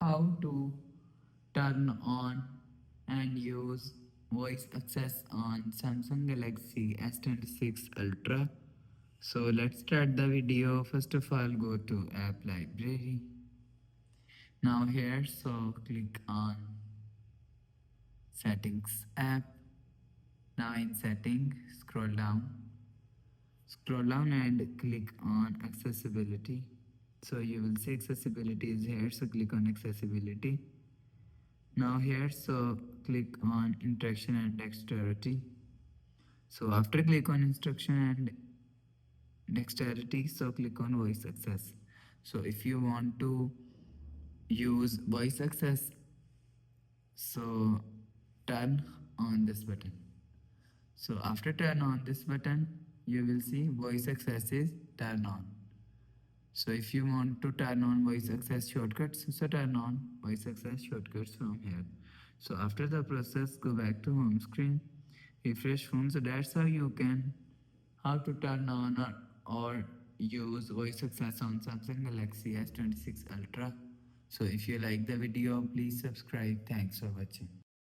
how to turn on and use voice access on Samsung Galaxy S26 Ultra. So let's start the video. First of all, go to app library. Now here, so click on settings app. Now in setting, scroll down and click on accessibility. So you will see accessibility is here, so click on accessibility. Now here, so click on interaction and dexterity. So after click on instruction and dexterity, so click on voice access. So if you want to use voice access, so turn on this button. So after turn on this button, you will see voice access is turn on. So if you want to turn on voice access shortcuts, so turn on voice access shortcuts from here. So after the process, go back to home screen, refresh phone. So that's how you can how to turn on or use voice access on Samsung Galaxy S26 Ultra. So if you like the video, please subscribe. Thanks for watching.